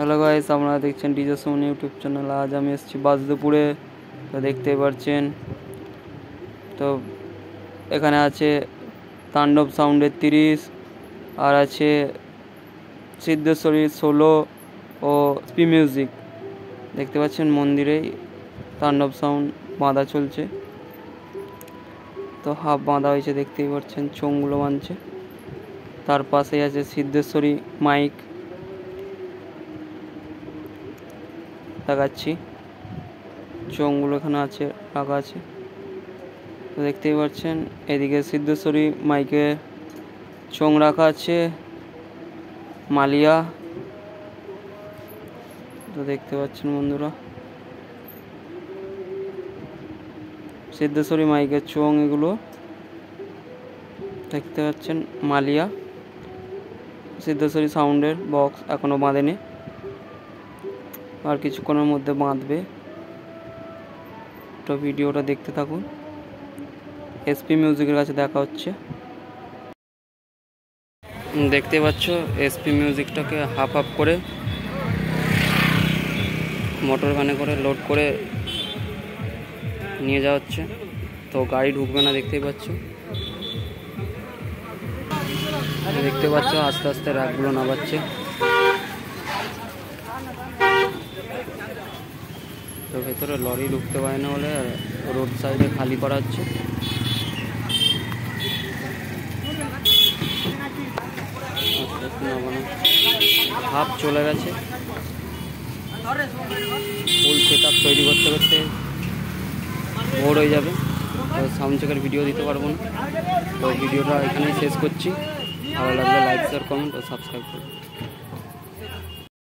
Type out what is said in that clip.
Hello guys, আপনারা দেখছেন DJ Suman YouTube channel. আজ আমি এসেছি বাসুদেবপুরে। তো দেখতেই পাচ্ছেন, তো এখানে আছে তাণ্ডব সাউন্ডের 30, আর আছে সিদ্ধেশ্বরী 16 ও স্পি মিউজিক। দেখতে পাচ্ছেন মন্দিরেই তাণ্ডব সাউন্ড বাঁধা চলছে। তো হাফ বাঁধা হয়েছে, দেখতেই পাচ্ছেন চোঙগুলো বাঁধছে। তার পাশেই আছে সিদ্ধেশ্বরী মাইক দেখাচ্ছি, চোঙগুলো এখানে আছে, রাখা আছে। তো দেখতেই পাচ্ছেন এদিকে সিদ্ধেশ্বরী মাইকে চোঙ রাখা আছে, মালিয়া। তো দেখতে পাচ্ছেন বন্ধুরা, সিদ্ধেশ্বরী মাইকের চোঙ এগুলো দেখতে পাচ্ছেন, মালিয়া। সিদ্ধেশ্বরী সাউন্ডের বক্স এখনো বাঁধেনি, আর কিছুক্ষণের মধ্যে বাঁধবে। তো ভিডিওটা দেখতে থাকুন। এসপি মিউজিকের কাছে দেখা হচ্ছে। দেখতে পাচ্ছ এসপি মিউজিকটাকে হাফ হাফ করে মোটর ভ্যানে করে লোড করে নিয়ে যাওয়া হচ্ছে। তো গাড়ি ঢুকবে না, দেখতেই পাচ্ছ। দেখতে পাচ্ছ আস্তে আস্তে রাগগুলো নামাচ্ছে। তো ভেতরে লরি ঢুকতে পারে না বলে রোড সাইডে খালি করা হচ্ছে। হাফ চলে গেছে, ফুল সেট আপ তৈরি করতে করতে ভোর হয়ে যাবে। তো সাউন্ড চেকের ভিডিও দিতে পারবো না। তো ভিডিওটা এখানেই শেষ করছি। ভালো লাগলে লাইক শেয়ার কমেন্ট ও সাবস্ক্রাইব করুন।